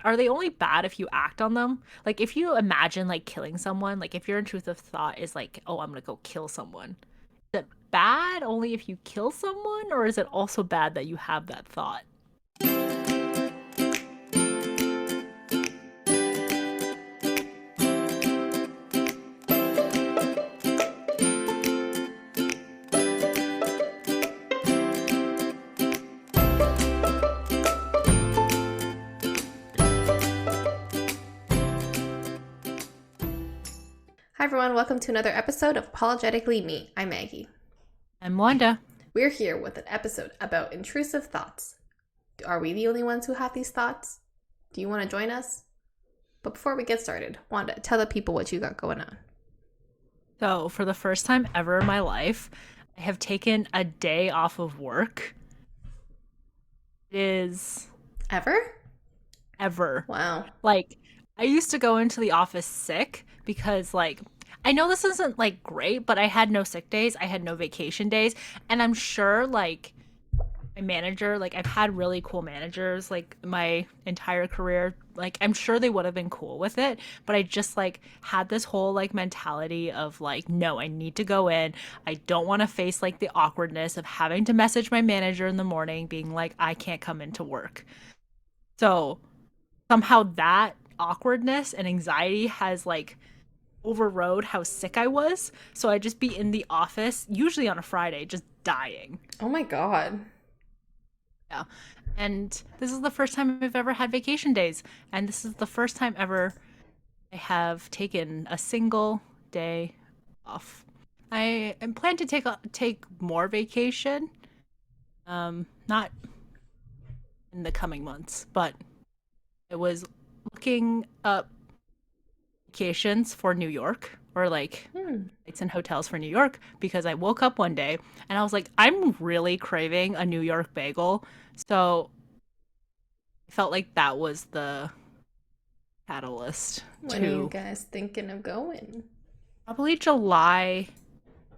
are they only bad if you act on them? Like if you imagine like killing someone, like if your intrusive thought is like, "Oh, I'm gonna go kill someone." Is it bad only if you kill someone, or is it also bad that you have that thought? Hi everyone, welcome to another episode of Apologetically Me. I'm Maggie. I'm Wanda. We're here with an episode about intrusive thoughts. Are we the only ones who have these thoughts? Do you want to join us? But before we get started, Wanda, tell the people what you got going on. So, for the first time ever in my life, I have taken a day off of work. It is Ever? ever. Wow. Like, I used to go into the office sick because, like, I know this isn't like great, but I had no sick days, I had no vacation days, and I'm sure, like, my manager, like, I've had really cool managers, like, my entire career. Like, I'm sure they would have been cool with it, but I just, like, had this whole, like, mentality of, like, no, I need to go in. I don't want to face, like, the awkwardness of having to message my manager in the morning, being like, I can't come into work. So, somehow that awkwardness and anxiety has like overrode how sick I was. So I'd just be in the office, usually on a Friday, just dying. Oh my god. Yeah. And this is the first time I've ever had vacation days. And this is the first time ever I have taken a single day off. I am plan to take more vacation. Not in the coming months, but I was looking up vacations for New York or like Hmm. nights in hotels for New York because I woke up one day and I was like, I'm really craving a New York bagel. So I felt like that was the catalyst When are you to guys thinking of going? probably July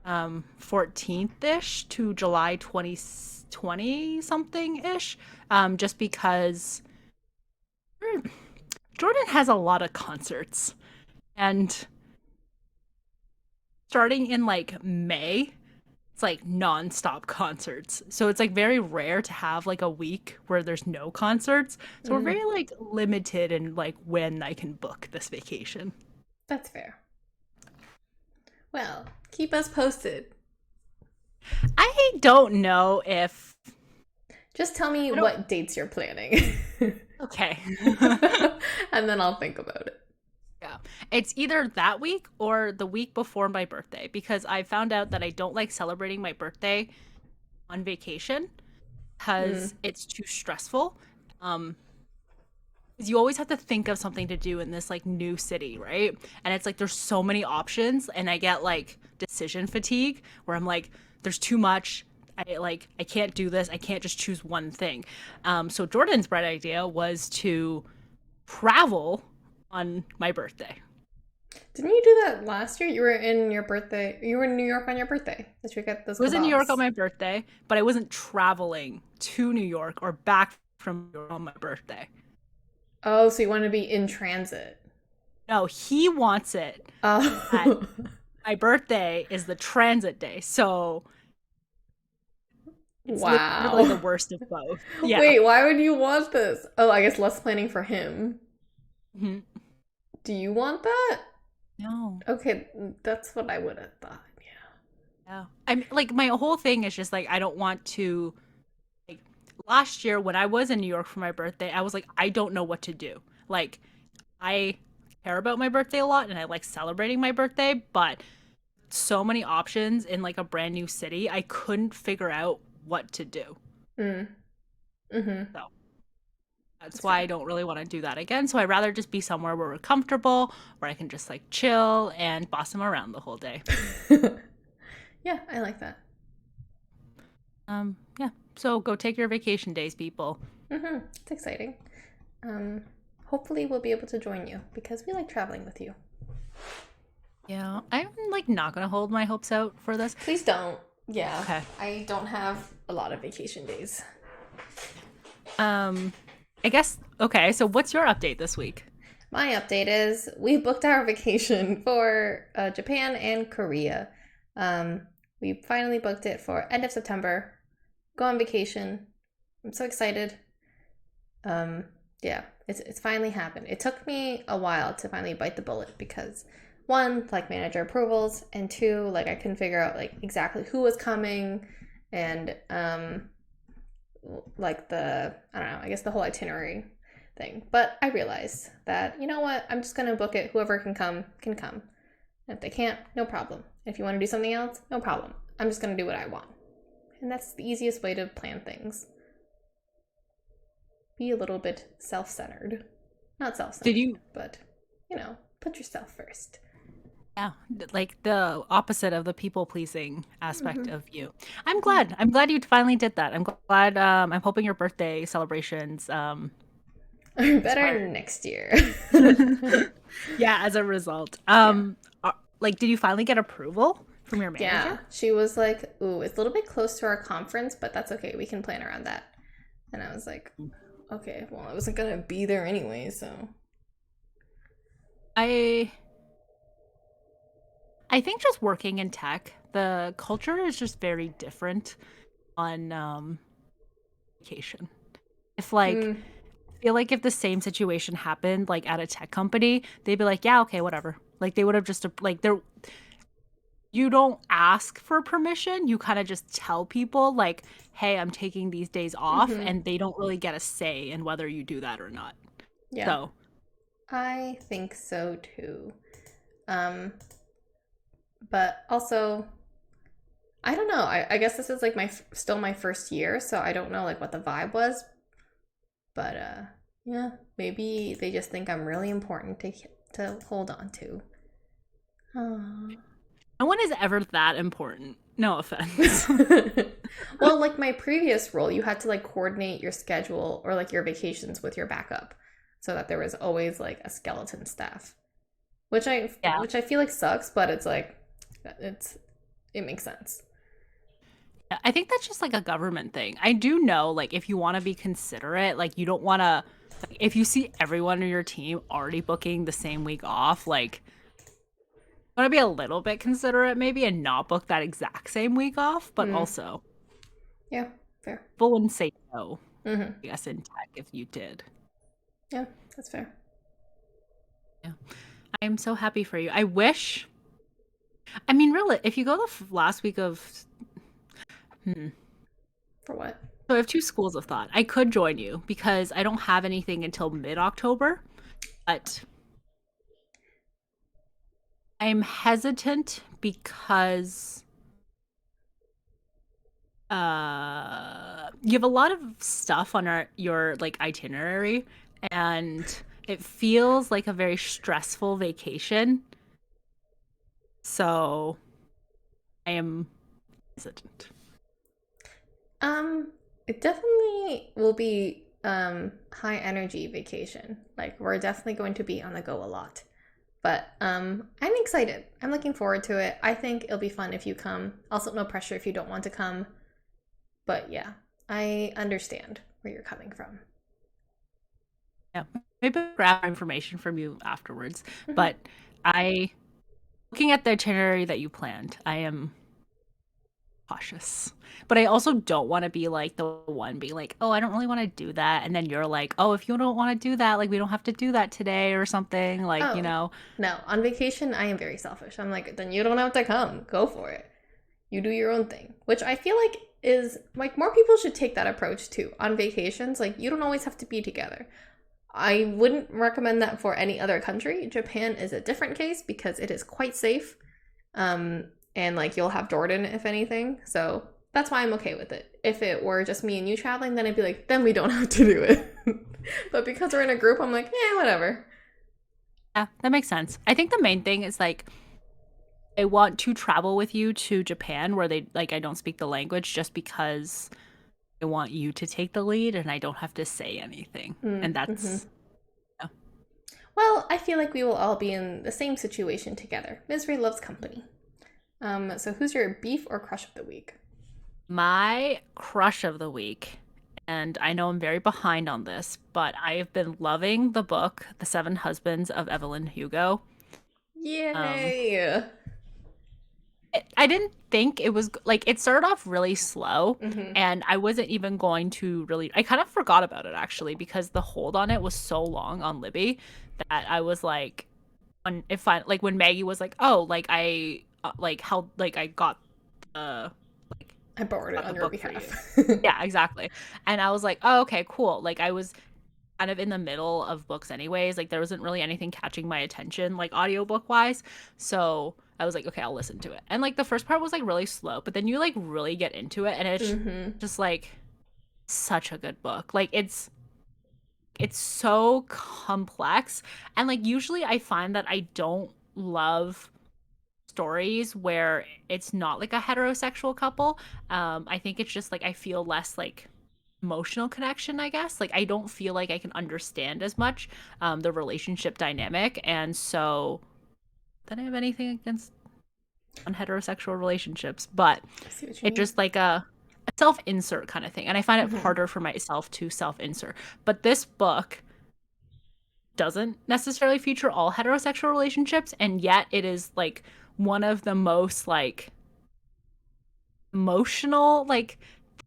14th ish to July 2020 something ish. Just because Jordan has a lot of concerts and starting in like May, it's like non-stop concerts. So it's like very rare to have like a week where there's no concerts. So we're Mm, very like limited in like when I can book this vacation. that's fair. Well, keep us posted. I don't know if Just tell me I don't what dates you're planning. okay. And then I'll think about it. Yeah. It's either that week or the week before my birthday because I found out that I don't like celebrating my birthday on vacation Mm, because it's too stressful. Um, 'Cause you always have to think of something to do in this like new city, right? And it's like there's so many options and I get like decision fatigue where I'm like there's too much. I can't do this. I can't just choose one thing. So Jordan's bright idea was to travel on my birthday. Didn't you do that last year? You were in New York on your birthday. That you get those I was in New York on kebabs. my birthday, but I wasn't traveling to New York or back from New York on my birthday. Oh, so you want to be in transit. No, he wants it that Oh. my birthday is the transit day. So it's literally the Wow. worst of both. Yeah. Wait, why would you want this? Oh, I guess less planning for him. Mhm. Do you want that? No. Okay, that's what I would have thought. Yeah. I'm like my whole thing is just like I don't want to like last year when I was in New York for my birthday, I was like I don't know what to do. Like I care about my birthday a lot and I like celebrating my birthday, but so many options in like a brand new city, I couldn't figure out what to do. Yeah. Mm-hmm. So that's That's why I fair. don't really want to do that again. So I'd rather just be somewhere where we're comfortable, where I can just like chill and boss them around the whole day. Yeah, I like that. Yeah. So go take your vacation days, people. Mm-hmm. It's exciting. Um, Hopefully we'll be able to join you because we like traveling with you. Yeah, I'm like not gonna hold my hopes out for this. Please don't. Yeah, Okay. I don't have a lot of vacation days. Um, I guess, okay, so what's your update this week? My update is we booked our vacation for Japan and Korea. Um, we finally booked it for end of September. Go on vacation. I'm so excited. Um, yeah, it's finally happened. It took me a while to finally bite the bullet because one, like manager approvals, and two, like I couldn't figure out like exactly who was coming and like the I don't know, I guess the whole itinerary thing. But I realized that you know what, I'm just gonna book it. Whoever can come can come. And if they can't, no problem. If you want to do something else, no problem. I'm just gonna do what I want. And that's the easiest way to plan things. Be a little bit self-centered. Not Did self-centered, you, but put yourself first. yeah, like the opposite of the people pleasing aspect Mm-hmm. of you. I'm Yeah. glad. I'm glad you finally did that. I'm glad. I'm hoping your birthday celebrations Better start. next year. Yeah, as a result. Yeah. Like, did you finally get approval from your Yeah. manager? She was like, ooh, it's a little bit close to our conference, but that's okay. We can plan around that. And I was like, okay, well, I wasn't gonna be there anyway, so. I I think just working in tech, the culture is just very different on vacation. If like Mm, I feel like if the same situation happened like at a tech company, they'd be like, "Yeah, okay, whatever." Like they would have just like there you don't ask for permission. You kind of just tell people like, "Hey, I'm taking these days off," mm-hmm. and they don't really get a say in whether you do that or not. Yeah, So, I think so too. Um, but also, I don't know. I guess this is like my still my first year, so I don't know like what the vibe was. But yeah, maybe they just think I'm really important to hold on to. Aww. no one is ever that important. No offense. Well, like my previous role, you had to like coordinate your schedule or like your vacations with your backup so that there was always like a skeleton staff, which I Yeah. which I feel like sucks, but it's like it's it makes sense. I think that's just like a government thing. I do know, like, if you want to be considerate, like, you don't want to, like, if you see everyone on your team already booking the same week off, like, want to be a little bit considerate maybe and not book that exact same week off, but Hmm. also, Yeah, fair. people wouldn't say no, Hmm. I guess, in tech if you did. Yeah, that's fair. Yeah. I am so happy for you. I wish, I mean, really, if you go the last week of, hmm, For what? so I have two schools of thought. I could join you because I don't have anything until mid-October, but I'm hesitant because you have a lot of stuff on your like itinerary and it feels like a very stressful vacation. So I am hesitant. It definitely will be high energy vacation. Like we're definitely going to be on the go a lot. But I'm excited. I'm looking forward to it. I think it'll be fun if you come. Also, no pressure if you don't want to come. But yeah, I understand where you're coming from. Yeah. Maybe I'll grab information from you afterwards. Hmm. But I looking at the itinerary that you planned, I am cautious. But I also don't want to be like the one being like, "Oh, I don't really want to do that." And then you're like, "Oh, if you don't want to do that, like we don't have to do that today or something." Like, you Oh, know. no. On vacation, I am very selfish. I'm like, then you don't have to come. Go for it. You do your own thing. Which I feel like is like more people should take that approach too. On vacations, like you don't always have to be together. I wouldn't recommend that for any other country. Japan is a different case because it is quite safe. And like you'll have Jordan if anything. So that's why I'm okay with it. If it were just me and you traveling, then I'd be like, then we don't have to do it. But because we're in a group, I'm like, yeah, whatever. Yeah, that makes sense. I think the main thing is like I want to travel with you to Japan where they like I don't speak the language just because I want you to take the lead and I don't have to say anything. And Mm-hmm. that's yeah. Well, I feel like we will all be in the same situation together. Misery loves company. So who's your beef or crush of the week? My crush of the week. and I know I'm very behind on this, but I have been loving the book, The Seven Husbands of Evelyn Hugo. Um, Yay! I didn't think it was like it started off really slow, Mm-hmm. and I wasn't even going to really. I kind of forgot about it actually because the hold on it was so long on Libby that I was like, when if I like when Maggie was like, oh, like I like how like I uh I borrowed it got on the your book for you. behalf. Yeah, exactly. And I was like, oh, okay, cool. Like I was kind of in the middle of books anyways. Like there wasn't really anything catching my attention, like audiobook wise. So I was like, okay, I'll listen to it. And like the first part was like really slow, but then you like really get into it and it's Mm-hmm. just like such a good book. Like it's so complex. And like usually I find that I don't love stories where it's not like a heterosexual couple. I think it's just like I feel less like emotional connection, I guess. Like I don't feel like I can understand as much the relationship dynamic, and so I don't have anything against unheterosexual relationships, but I see what you it's mean. just like a self-insert kind of thing, and I find it Mm-hmm. harder for myself to self-insert. But this book doesn't necessarily feature all heterosexual relationships, and yet it is like one of the most like emotional like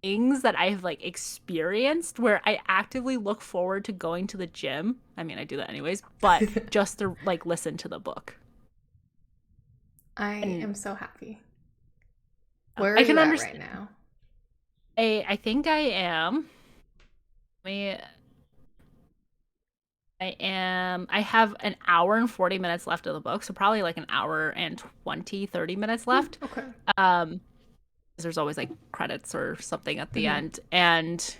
things that I've like experienced where I actively look forward to going to the gym. I mean, I do that anyways, but just to like listen to the book. I And am so happy. Where are I can you at right understand. now? I think I am. I I have an hour and 40 minutes left of the book, so probably like an hour and 20, 30 minutes Hmm, left. okay. Um, 'cause there's always like credits or something at the Mm-hmm. end, and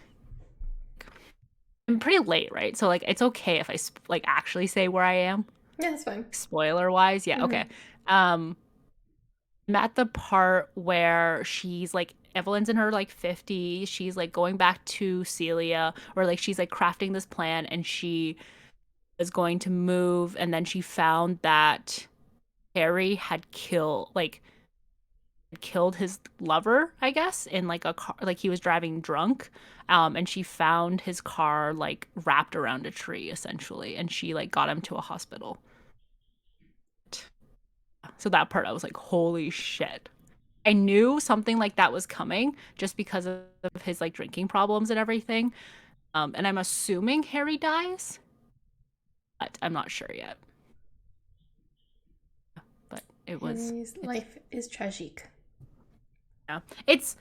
I'm pretty late, right? So like it's okay if like actually say where I am. Yeah, that's fine. Spoiler wise, yeah, Mm-hmm. okay. Um, I'm at the part where she's like Evelyn's in her like 50s. She's like going back to Celia, or like she's like crafting this plan, and she is going to move, and then she found that Harry had killed his lover, I guess, in like a car, like he was driving drunk. And she found his car like wrapped around a tree essentially, and she like got him to a hospital. So that part I was like, holy shit. I knew something like that was coming just because of his like drinking problems and everything. And I'm assuming Harry dies, but I'm not sure yet. But Harry's it's life is tragic. yeah, it's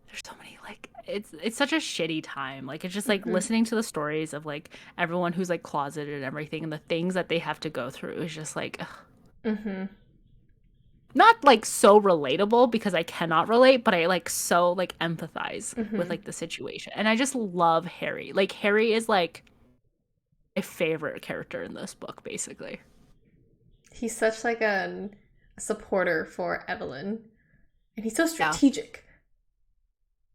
there's so many like it's such a shitty time. Like it's just like Mm-hmm. listening to the stories of like everyone who's like closeted and everything, and the things that they have to go through is just like ugh. Mm-hmm. Not like so relatable because I cannot relate, but I like so like empathize with Mm-hmm. like the situation. And I just love Harry. Like Harry is like my favorite character in this book, basically. He's such like a supporter for Evelyn, and he's so Yeah. strategic.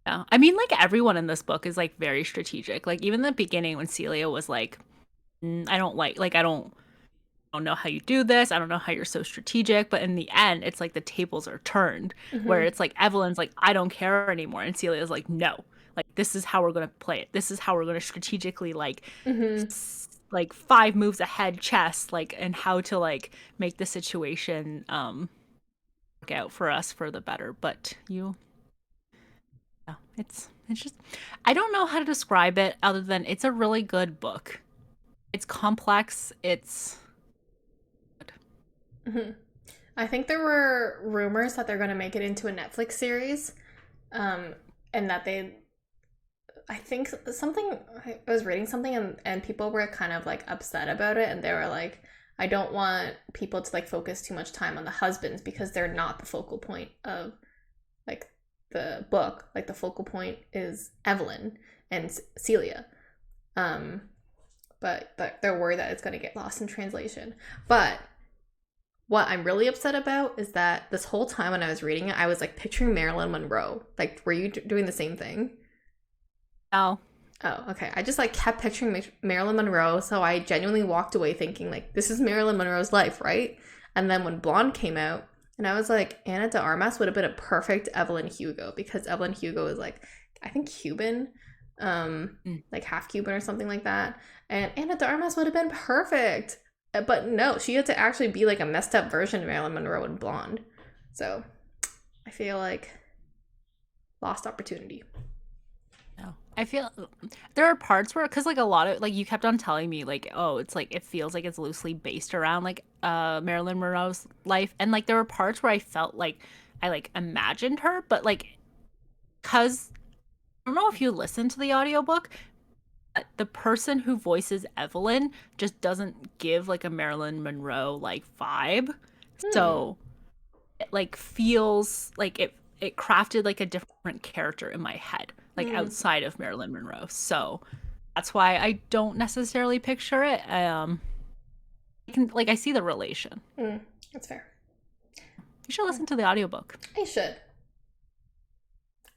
Yeah. I mean, like everyone in this book is like very strategic. Like even the beginning when Celia was like, I don't like I don't know how you do this. I don't know how you're so strategic. But in the end, it's like the tables are turned where Mm-hmm. it's like Evelyn's like, I don't care anymore. And Celia's like, no, like this is how we're going to play it. This is how we're going to strategically Mm-hmm. like 5 moves ahead chess, like, and how to like make the situation work out for us for the better. But yeah, it's just, I don't know how to describe it other than it's a really good book. It's complex. It's Mm-hmm. I think there were rumors that they're going to make it into a Netflix series, um, and that they, I think something, I was reading something, and people were kind of like upset about it, and they were like, I don't want people to like focus too much time on the husbands because they're not the focal point of like the book. Like the focal point is Evelyn and Celia. Um, but they're worried that it's going to get lost in translation. But what I'm really upset about is that this whole time when I was reading it, I was like picturing Marilyn Monroe. Like, were you doing the same thing? oh, Oh, okay. I just like kept picturing Marilyn Monroe, so I genuinely walked away thinking like this is Marilyn Monroe's life, right? And then when Blonde came out, and I was like, Anna de Armas would have been a perfect Evelyn Hugo because Evelyn Hugo is like I think Cuban, Mm. like half Cuban or something like that. And Anna de Armas would have been perfect. But no, she had to actually be like a messed up version of Marilyn Monroe and blonde. So I feel like lost opportunity. No. I feel there are parts where, because like a lot of like you kept on telling me like, oh, it's like it feels like it's loosely based around like Marilyn Monroe's life, and like there were parts where I felt like I like imagined her, but like because I don't know if you listen to the audiobook, but the person who voices Evelyn just doesn't give like a Marilyn Monroe like vibe. Hmm. So it like feels like it crafted like a different character in my head, like Hmm. outside of Marilyn Monroe. So that's why I don't necessarily picture it. I can like I see the relation. Hmm. That's fair. You should listen to the audiobook. I should.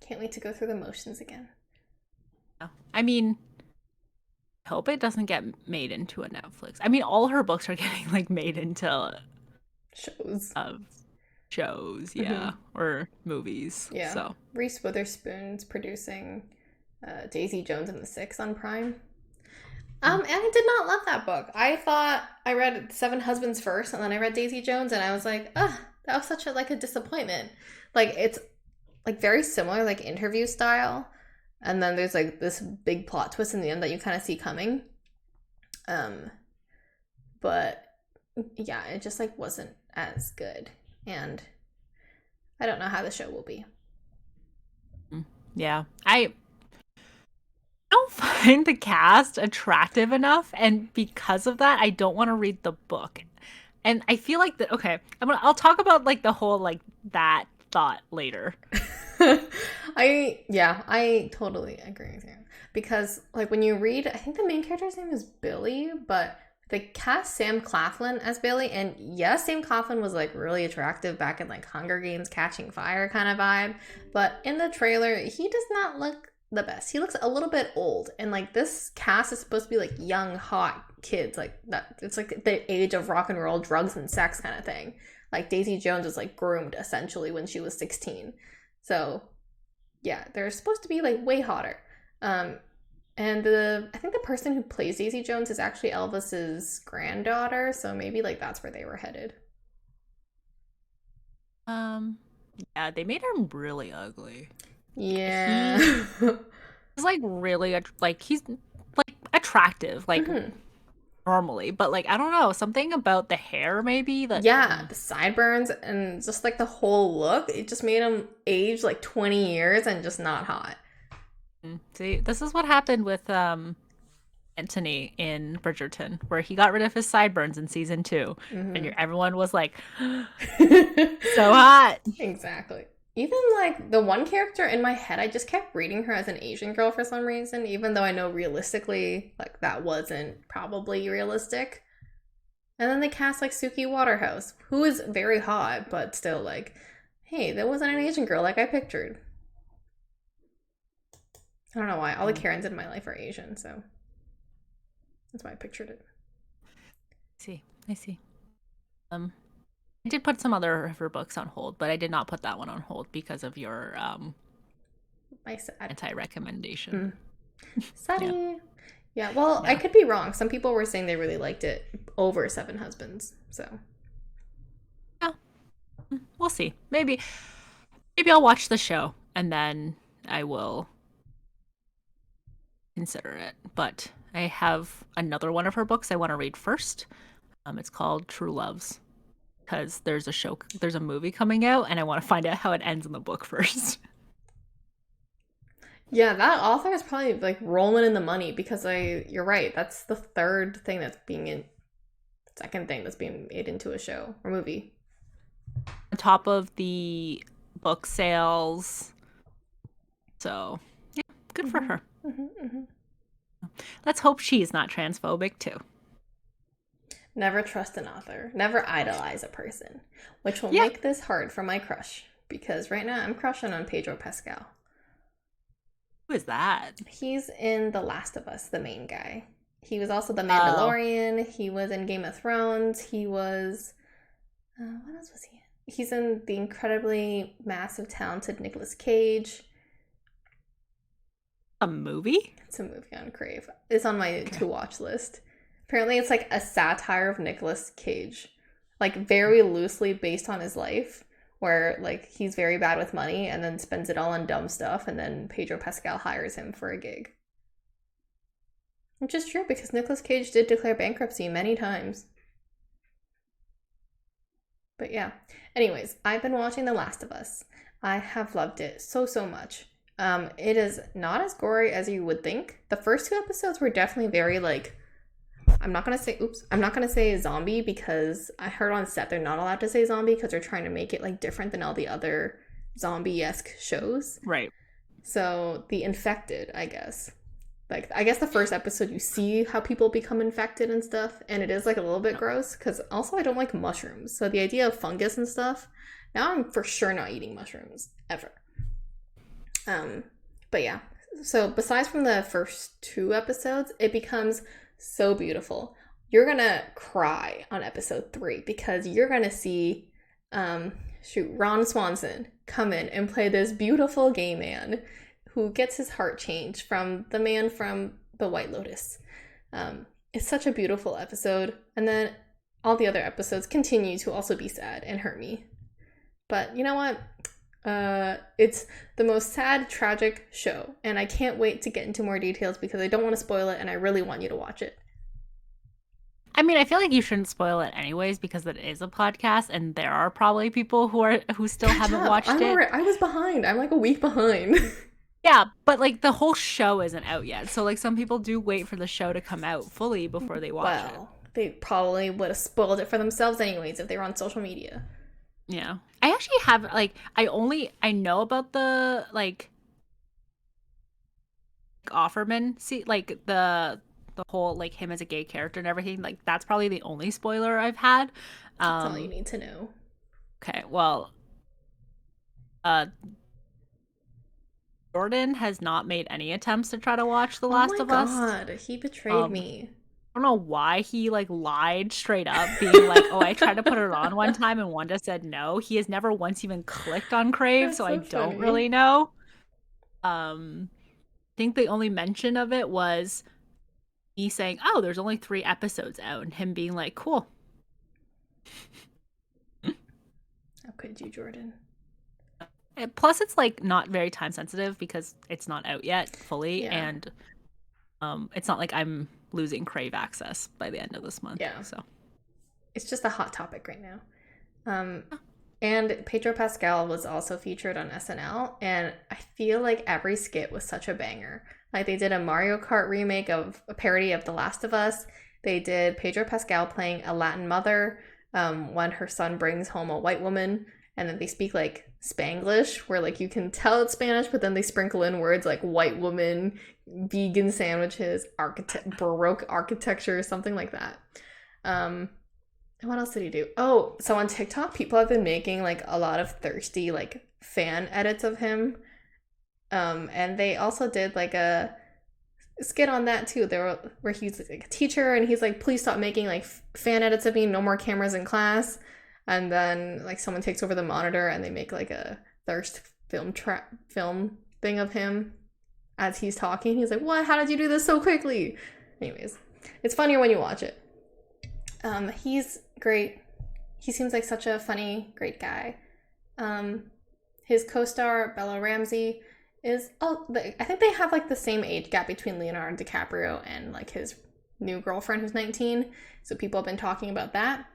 Can't wait to go through the motions again. I mean, I hope it doesn't get made into a Netflix. I mean, all her books are getting like made into Shows. uh, shows, Hmm. yeah, or movies. Yeah. So, Reese Witherspoon's producing Daisy Jones and the Six on Prime. mm, And I did not love that book. I thought I read Seven Husbands first, and then I read Daisy Jones, and I was like, ugh, that was such a like a disappointment. Like it's like very similar, like interview style, and then there's like this big plot twist in the end that you kind of see coming. Um, but yeah, it just like wasn't as good, and I don't know how the show will be. yeah, I don't find the cast attractive enough, and because of that, I don't want to read the book. And I feel like that. Okay, I'll talk about like the whole like that thought later. I totally agree with you because like when you read, I think the main character's name is Billy, but they cast Sam Claflin as Billy, and yes, Sam Claflin was like really attractive back in like Hunger Games, Catching Fire kind of vibe, but in the trailer, he does not look the best. He looks a little bit old, and like this cast is supposed to be like young, hot kids, like that. It's like the age of rock and roll, drugs, and sex kind of thing. Like Daisy Jones was like groomed essentially when she was 16. So yeah, they're supposed to be like way hotter. Um, and the I think the person who plays Daisy Jones is actually Elvis's granddaughter, so maybe like that's where they were headed. Um, yeah, they made him really ugly. Yeah. He is like really like he's like attractive like Hmm. normally, but like I don't know, something about the hair maybe that Yeah, the sideburns and just like the whole look, it just made him age like 20 years and just not hot. See, this is what happened with Anthony in Bridgerton, where he got rid of his sideburns in season two, and Hmm. everyone was like, so hot. Exactly. Even like the one character in my head, I just kept reading her as an Asian girl for some reason, even though I know realistically, like that wasn't probably realistic. And then they cast like Suki Waterhouse, who is very hot, but still like, hey, that wasn't an Asian girl like I pictured. I don't know why. All the Mm, Karens in my life are Asian, so that's why I pictured it. I see. Um, I did put some other of her books on hold, but I did not put that one on hold because of your My sad. anti-recommendation. Mm. Yeah, Sadie. Yeah, well, I yeah, could be wrong. Some people were saying they really liked it over Seven Husbands, so. yeah. We'll see. Maybe I'll watch the show and then I will consider it. But I have another one of her books I want to read first. It's called True Loves because there's a movie coming out, and I want to find out how it ends in the book first. Yeah, that author is probably like rolling in the money because you're right. That's the third thing that's being in, second thing that's being made into a show or movie. On top of the book sales, so yeah, good for Hmm. her. Hmm. Let's hope she's not transphobic too. Never trust an author. Never idolize a person, which will Yeah, make this hard for my crush because right now I'm crushing on Pedro Pascal. who is that? He's in The Last of Us, the main guy. He was also The Oh, Mandalorian. He was in Game of Thrones. He was what else was he in? He's in the incredibly massive, talented Nicolas Cage. A movie? It's a movie on Crave. It's on my Okay. to watch list. Apparently, it's like a satire of Nicolas Cage, like very loosely based on his life, where like he's very bad with money and then spends it all on dumb stuff, and then Pedro Pascal hires him for a gig. Which is true because Nicolas Cage did declare bankruptcy many times. But yeah. Anyways, I've been watching The Last of Us. I have loved it so, so much. It is not as gory as you would think. The first two episodes were definitely very like, I'm not gonna say zombie because I heard on set they're not allowed to say zombie because they're trying to make it like different than all the other zombie-esque shows. Right. So the infected, I guess. Like I guess the first episode you see how people become infected and stuff, and it is like a little bit gross because also I don't like mushrooms. So the idea of fungus and stuff, now I'm for sure not eating mushrooms ever. Um, but yeah. So besides from the first two episodes, it becomes so beautiful. You're gonna cry on episode 3 because you're gonna see Ron Swanson come in and play this beautiful gay man who gets his heart changed from the man from the White Lotus. It's such a beautiful episode, and then all the other episodes continue to also be sad and hurt me. But you know what? It's the most sad, tragic show, and I can't wait to get into more details because I don't want to spoil it, and I really want you to watch it. I mean, I feel like you shouldn't spoil it anyways because it is a podcast and there are probably people who still Catch haven't up. watched I'm it. already. I was behind. I'm like a week behind. Yeah, but like the whole show isn't out yet. So like some people do wait for the show to come out fully before they watch it. Well, they probably would have spoiled it for themselves anyways if they were on social media. Yeah. I actually have like I know about the like Offerman see like the whole like him as a gay character and everything. Like that's probably the only spoiler I've had. That's all you Um need to know. okay, well, uh Jordan has not made any attempts to try to watch The Oh Last my of Us. god, he betrayed Um me. I don't know why he like lied straight up, being like, "Oh, I tried to put it on one time and Wanda said no." He has never once even clicked on Crave, That's so I so don't funny. really know. I think the only mention of it was me saying, "Oh, there's only 3 episodes out," and him being like, "Cool." How could you, Jordan? And plus, it's like not very time sensitive because it's not out yet fully, Yeah, and it's not like I'm losing Crave access by the end of this month. yeah. So It's just a hot topic right now. Um, and Pedro Pascal was also featured on SNL, and I feel like every skit was such a banger. Like they did a Mario Kart remake of a parody of The Last of Us. They did Pedro Pascal playing a Latin mother when her son brings home a white woman, and then they speak like Spanglish, where like you can tell it's Spanish, but then they sprinkle in words like white woman, vegan sandwiches, baroque architecture, something like that. Um, what else did he do? Oh, so on TikTok, people have been making like a lot of thirsty like fan edits of him. And they also did like a skit on that too. There were where he's like a teacher and he's like, "Please stop making like fan edits of me. No more cameras in class." And then like someone takes over the monitor and they make like a thirst film thing of him as he's talking. He's like, "What? How did you do this so quickly?" Anyways, it's funnier when you watch it. He's great. He seems like such a funny, great guy. Um, his co-star Bella Ramsey is I think they have like the same age gap between Leonardo DiCaprio and like his new girlfriend who's 19. So people have been talking about that.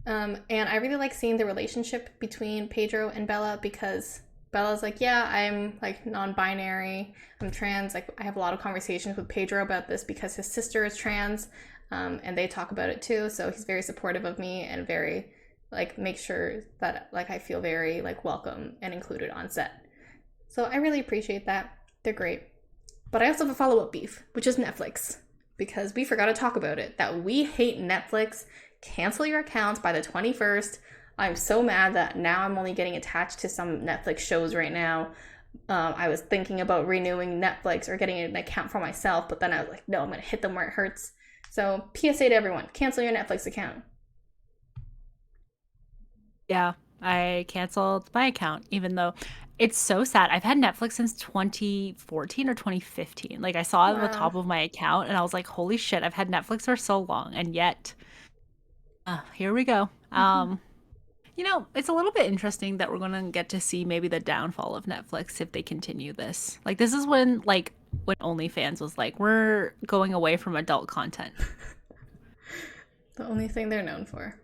And I really like seeing the relationship between Pedro and Bella because Bella's like, yeah, I'm like non-binary, I'm trans. Like I have a lot of conversations with Pedro about this because his sister is trans, and they talk about it too. So he's very supportive of me and very like make sure that like I feel very like welcome and included on set. So I really appreciate that. They're great. But I also have a follow-up beef, which is Netflix, because we forgot to talk about it. That we hate Netflix. Cancel your account by the 21st. I'm so mad that now I'm only getting attached to some Netflix shows right now. I was thinking about renewing Netflix or getting an account for myself, but then I was like, no, I'm going to hit them where it hurts. So, PSA to everyone, cancel your Netflix account. yeah, I canceled my account, even though It's so sad. I've had Netflix since 2014 or 2015. Like I saw it at the Wow. top of my account and I was like, holy shit, I've had Netflix for so long. And yet, here we go. Hmm. It's a little bit interesting that we're going to get to see maybe the downfall of Netflix if they continue this. Like this is when OnlyFans was like, we're going away from adult content. The only thing they're known for.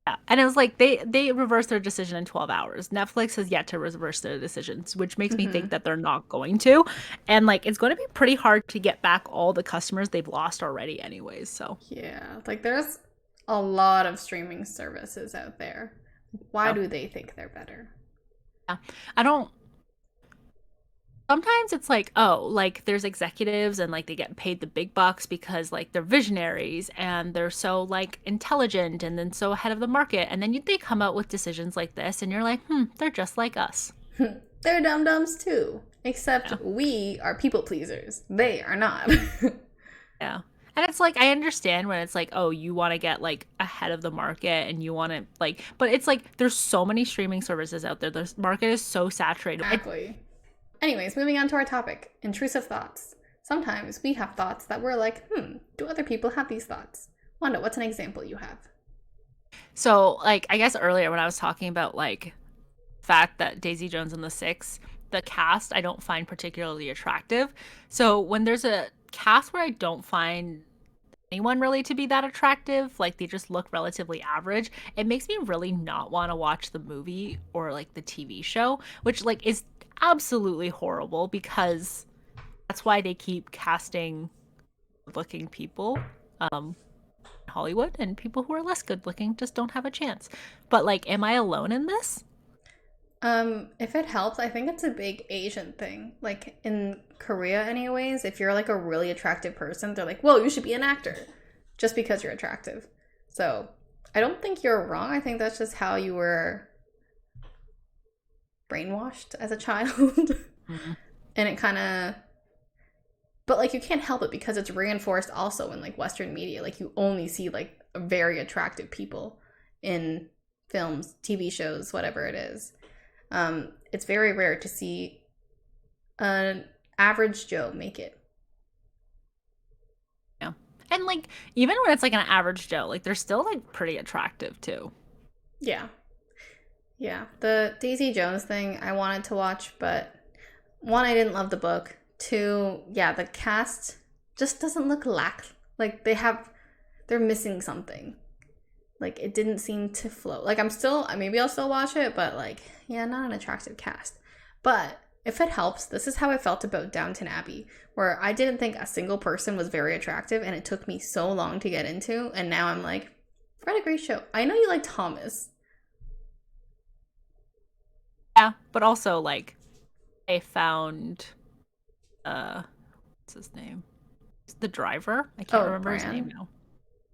Yeah. And it was like they reversed their decision in 12 hours. Netflix has yet to reverse their decisions, which makes me Hmm. think that they're not going to. And like it's going to be pretty hard to get back all the customers they've lost already anyways. So, Yeah, like there's a lot of streaming services out there. Why yeah. do they think they're better? Yeah. I don't Sometimes it's like, oh, like there's executives and like they get paid the big bucks because like they're visionaries and they're so like intelligent and then so ahead of the market. And then they come out with decisions like this and you're like, they're just like us. They're dum dums too. Except Yeah. we are people pleasers. They are not. Yeah. And it's like, I understand when it's like, oh, you want to get like ahead of the market and you want to like, but it's like there's so many streaming services out there. The market is so saturated. Exactly. Anyways, moving on to our topic intrusive thoughts. Sometimes we have thoughts that we're like, do other people have these thoughts? Wanda, what's an example you have? So, like, I guess earlier when I was talking about like fact that Daisy Jones and the Six, the cast I don't find particularly attractive. So when there's a cast where I don't find anyone really to be that attractive, like they just look relatively average, it makes me really not want to watch the movie or like the TV show, which like is absolutely horrible because that's why they keep casting good looking people. Um Hollywood and people who are less good looking just don't have a chance. But like am I alone in this? If it helps, I think it's a big Asian thing. Like in Korea, anyways, if you're like a really attractive person, they're like, "Whoa, you should be an actor," just because you're attractive. So I don't think you're wrong. I think that's just how you were brainwashed as a child, Mhm. and it kind of. But like you can't help it because it's reinforced also in like Western media. Like you only see like very attractive people in films, TV shows, whatever it is. It's very rare to see an average Joe make it. Yeah. And like even when it's like an average Joe, like they're still like pretty attractive too. Yeah. Yeah. The Daisy Jones thing I wanted to watch, but one, I didn't love the book. Two, yeah, the cast just doesn't look like they're missing something. Like it didn't seem to flow. Like maybe I'll still watch it, but like, yeah, not an attractive cast. But if it helps, this is how I felt about Downton Abbey, where I didn't think a single person was very attractive, and it took me so long to get into, and now I'm like, what a great show. I know you like Thomas. Yeah. But also like I found what's his name? The driver. I can't Oh, remember his name Bran. now.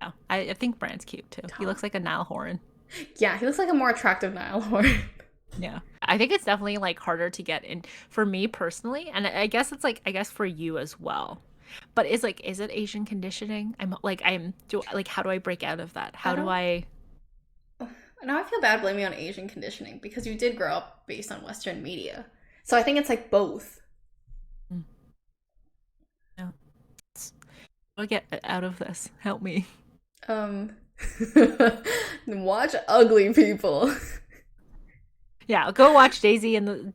Yeah. I think Brand's cute too. He Tom. looks like a Nile Horan. Yeah, he looks like a more attractive Niall Horan. Yeah. I think it's definitely like harder to get in for me personally. And I guess it's like, I guess for you as well. But is it Asian conditioning? How do I break out of that? I How do don't. I, Now I feel bad blaming on Asian conditioning because you did grow up based on Western media. So I think it's like both. Mm, yeah, how do I get out of this? Help me. Um, watch ugly people. Yeah, go watch Daisy and the.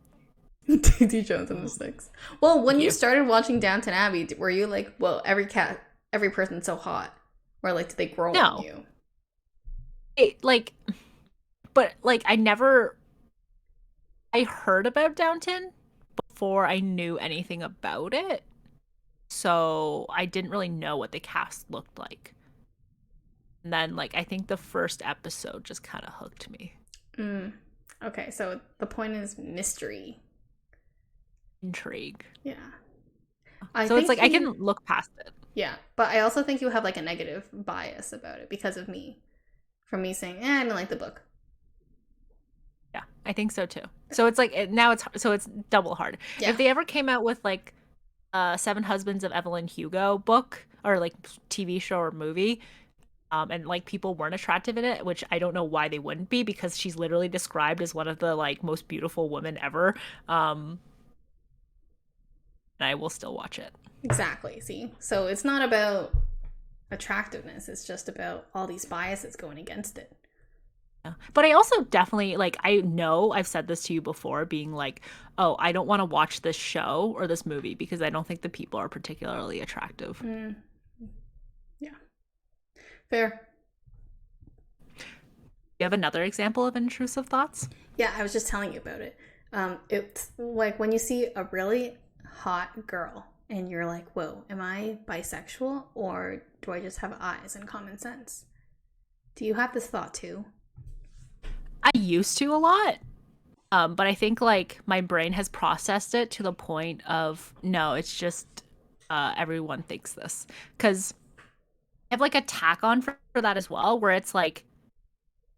Daisy Jones and the Six. Well, when Thank you you. started watching Downton Abbey, were you like, well, every person's so hot, or like, did they grow on No, you? like, but like, I heard about Downton before I knew anything about it. So I didn't really know what the cast looked like. And then, like, I think the first episode just kind of hooked me. Mm. Okay, so the point is mystery. Intrigue. Yeah, I So it's think like I you. can look past it. Yeah, but I also think you have like a negative bias about it because of me, from me saying, I didn't like the book. Yeah, I think so too. So it's like now it's double hard. If Yeah. they ever came out with like Seven Husbands of Evelyn Hugo book or like TV show or movie, and like people weren't attractive in it, which I don't know why they wouldn't be because she's literally described as one of the like most beautiful women ever. Um, and I will still watch it. Exactly. See? So it's not about attractiveness, it's just about all these biases going against it. Yeah. But I also definitely like I know I've said this to you before, being like, oh, I don't want to watch this show or this movie because I don't think the people are particularly attractive. Mm, yeah. Fair. You have another example of intrusive thoughts? Yeah, I was just telling you about it. It's like when you see a really hot girl and you're like, whoa, am I bisexual or do I just have eyes and common sense? Do you have this thought too? I used to a lot. But I think like my brain has processed it to the point of no, it's just everyone thinks this. Because I have like a tack on for that as well, where it's like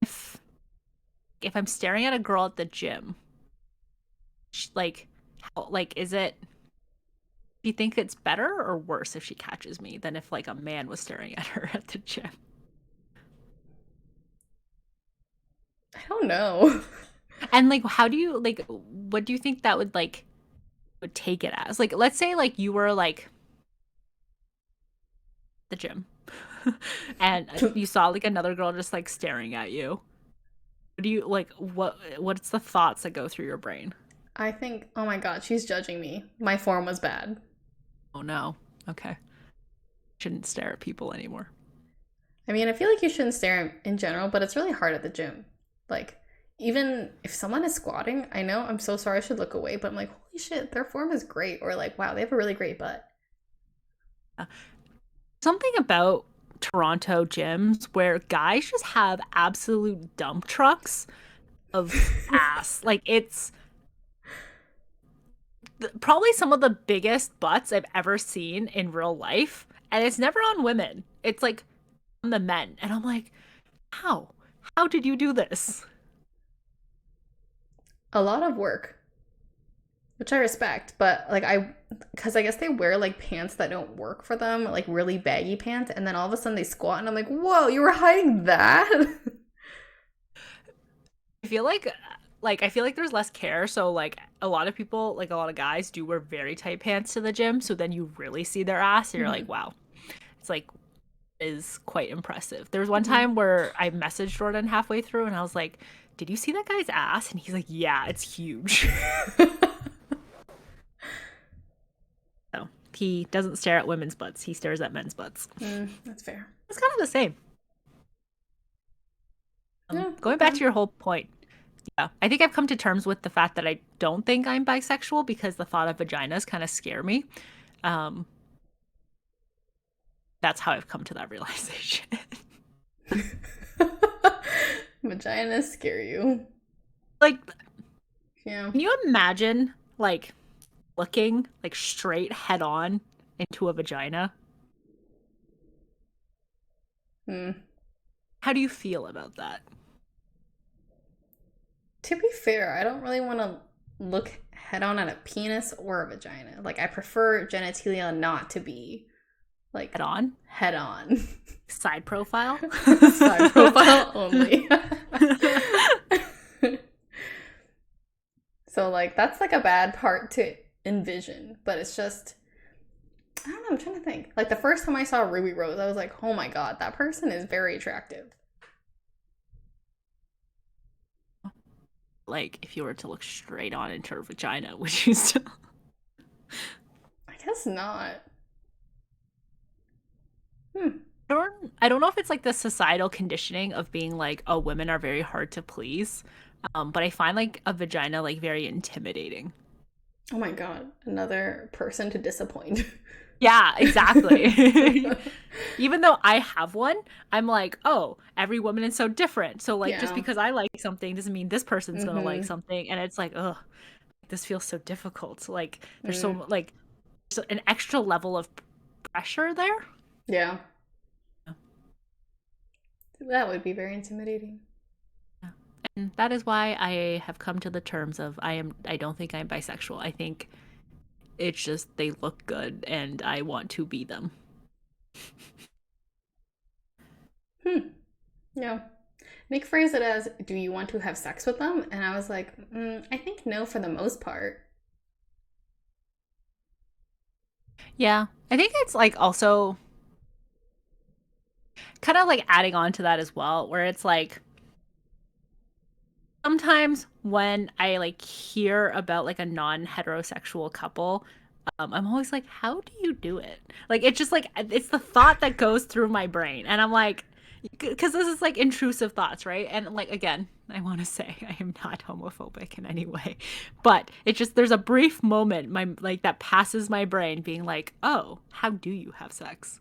if I'm staring at a girl at the gym, like how like is it? Do you think it's better or worse if she catches me than if like a man was staring at her at the gym? I don't know. And like, how do you like? What do you think that would take it as? Like, let's say like you were like the gym, and you saw like another girl just like staring at you. What do you like? What's the thoughts that go through your brain? I think, oh my god, she's judging me. My form was bad. Oh no. Okay. Shouldn't stare at people anymore. I mean, I feel like you shouldn't stare in general, but it's really hard at the gym. Like, even if someone is squatting, I know I'm so sorry I should look away, but I'm like, holy shit, their form is great. Or like, wow, they have a really great butt. Something about Toronto gyms where guys just have absolute dump trucks of ass. Like it's probably some of the biggest butts I've ever seen in real life, and it's never on women. It's like on the men, and I'm like, how? How did you do this? A lot of work, which I respect, but like because I guess they wear like pants that don't work for them, like really baggy pants, and then all of a sudden they squat, and I'm like, whoa, you were hiding that? I feel like I feel like there's less care, so like a lot of people, like a lot of guys do wear very tight pants to the gym, so then you really see their ass and you're Mm-hmm. like, wow. It's like is quite impressive. There was one Mm-hmm. time where I messaged Jordan halfway through and I was like, "Did you see that guy's ass?" And he's like, "Yeah, it's huge." So, he doesn't stare at women's butts. He stares at men's butts. That's fair. It's kind of the same. Yeah, Going back okay. to your whole point, yeah, I think I've come to terms with the fact that I don't think I'm bisexual because the thought of vaginas kind of scare me. Um, that's how I've come to that realization. Vaginas scare you. Like, Yeah. can you imagine like looking like straight head on into a vagina? Hmm. How do you feel about that? To be fair, I don't really want to look head on at a penis or a vagina. Like, I prefer genitalia not to be Head like on? head on. Side profile? Side profile only. So, like, that's like a bad part to envision, but it's just, I don't know, I'm trying to think. Like, the first time I saw Ruby Rose, I was like, oh my god, that person is very attractive. Like, if you were to look straight on into her vagina, would you still? I guess not. Hmm. I don't know if it's like the societal conditioning of being like, oh, women are very hard to please. But I find like a vagina like very intimidating. Oh my god, another person to disappoint. Yeah, exactly. Even though I have one, I'm like, oh, every woman is so different. So like just Yeah. because I like something doesn't mean this person's gonna like Mm-hmm. something. And it's like, ugh, this feels so difficult. Like there's Mm. so like an extra level of pressure there. Yeah. That would be very intimidating. Yeah. And that is why I have come to the terms of I don't think I'm bisexual. I think it's just they look good and I want to be them. Hmm. No. Nick phrased it as, "Do you want to have sex with them?" And I was like, I think no for the most part. Yeah. I think it's like also kind of like adding on to that as well, where it's like sometimes when I like hear about like a non-heterosexual couple, I'm always like, how do you do it? Like it's just like it's the thought that goes through my brain, and I'm like, because this is like intrusive thoughts, right? And like again, I want to say I am not homophobic in any way, but it's just there's a brief moment my like that passes my brain, being like, oh, how do you have sex?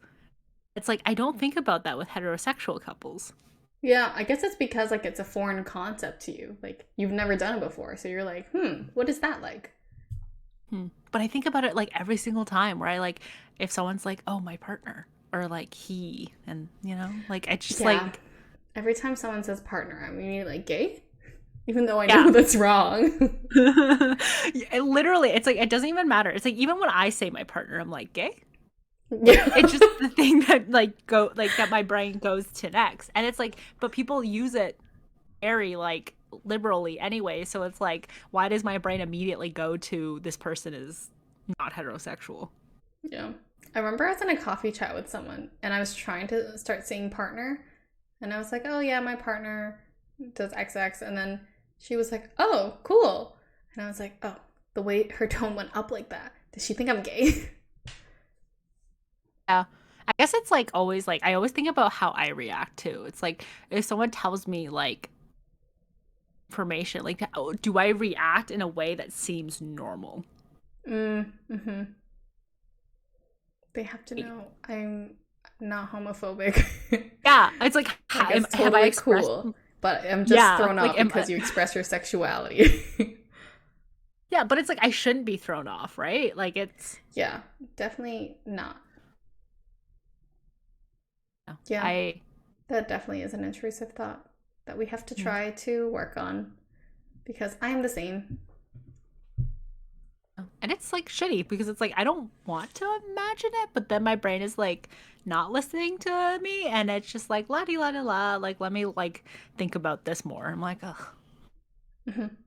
It's like I don't think about that with heterosexual couples. Yeah, I guess it's because like it's a foreign concept to you. Like you've never done it before. So you're like, what is that like? Hmm. But I think about it like every single time where I like if someone's like, "Oh, my partner," or like he, and like it's just Yeah. like, Every time someone says partner, I'm immediately like gay? Even though I know yeah. that's wrong. Literally, it's like it doesn't even matter. It's like even when I say my partner, I'm like, "Gay?" Like Yeah. it's just the thing that that my brain goes to next. And it's like, but people use it very like liberally anyway, so it's like why does my brain immediately go to this person is not heterosexual? Yeah. I remember I was in a coffee chat with someone and I was trying to start saying partner. And I was like, oh, yeah, my partner does XX. And then she was like, oh, cool. And I was like, oh, the way her tone went up like that. Does she think I'm gay? Yeah. I guess it's like always like I always think about how I react too. It's like if someone tells me like information, like do I react in a way that seems normal? Mm-hmm. They have to Like, know I'm not homophobic. yeah, it's like Like, it's have I totally expressed? cool. But I'm just Yeah, thrown like off because you express your sexuality. yeah, but it's like I shouldn't be thrown off, right? Like it's Yeah, definitely not. Yeah, I that definitely is an intrusive thought that we have to mm, try to work on because I am the same. and it's like shitty because it's like I don't want to imagine it, but then my brain is like not listening to me, and it's just like la di la di la. Like let me like think about this more. I'm like, ugh. Mhm.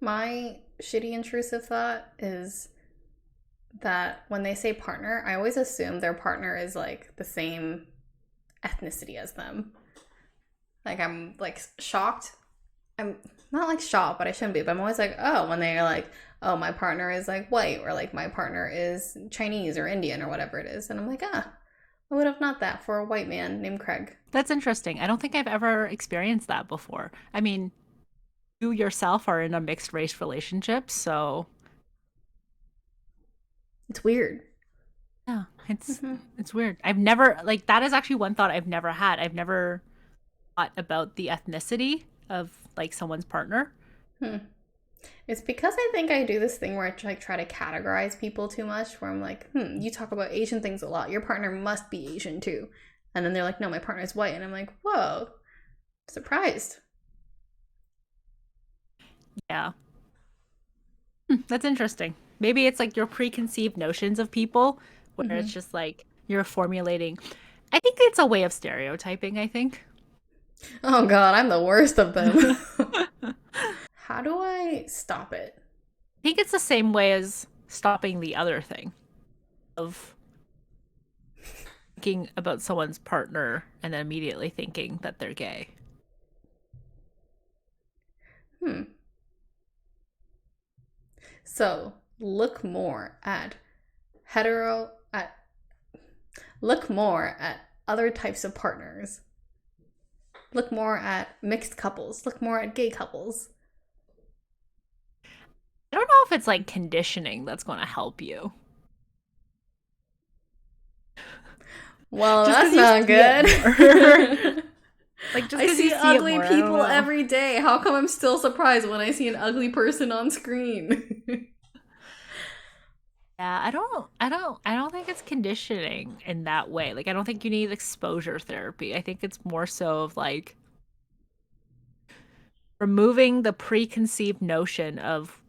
My shitty intrusive thought is that when they say partner, I always assume their partner is like the same ethnicity as them. Like I'm like shocked. I'm not like shocked, but I shouldn't be. But I'm always like, oh, when they're like, oh, my partner is like white, or like my partner is Chinese or Indian or whatever it is, and I'm like, ah, I would have not that for a white man named Craig. That's interesting. I don't think I've ever experienced that before. I mean, you yourself are in a mixed race relationship, so It's weird. yeah, Mm-hmm. it's weird. I've never like that is actually one thought I've never had. I've never thought about the ethnicity of like someone's partner. Hmm. It's because I think I do this thing where I like try to categorize people too much. Where I'm like, you talk about Asian things a lot. Your partner must be Asian too. And then they're like, no, my partner's white, and I'm like, whoa, surprised. Yeah. That's interesting. Maybe it's like your preconceived notions of people where Mm-hmm. it's just like you're formulating. I think it's a way of stereotyping, I think. Oh god, I'm the worst of them. I How do I stop it? think it's the same way as stopping the other thing of thinking about someone's partner and then immediately thinking that they're gay. Hmm. So look more at hetero at look more at other types of partners. Look more at mixed couples. Look more at gay couples. I don't know if it's like conditioning that's going to help you. Well, Just that's because you not see it more. good. Like, just I because you see see it ugly more, I don't people know. every day. How come I'm still surprised when I see an ugly person on screen? Yeah, I don't think it's conditioning in that way. Like, I don't think you need exposure therapy. I think it's more so of like removing the preconceived notion of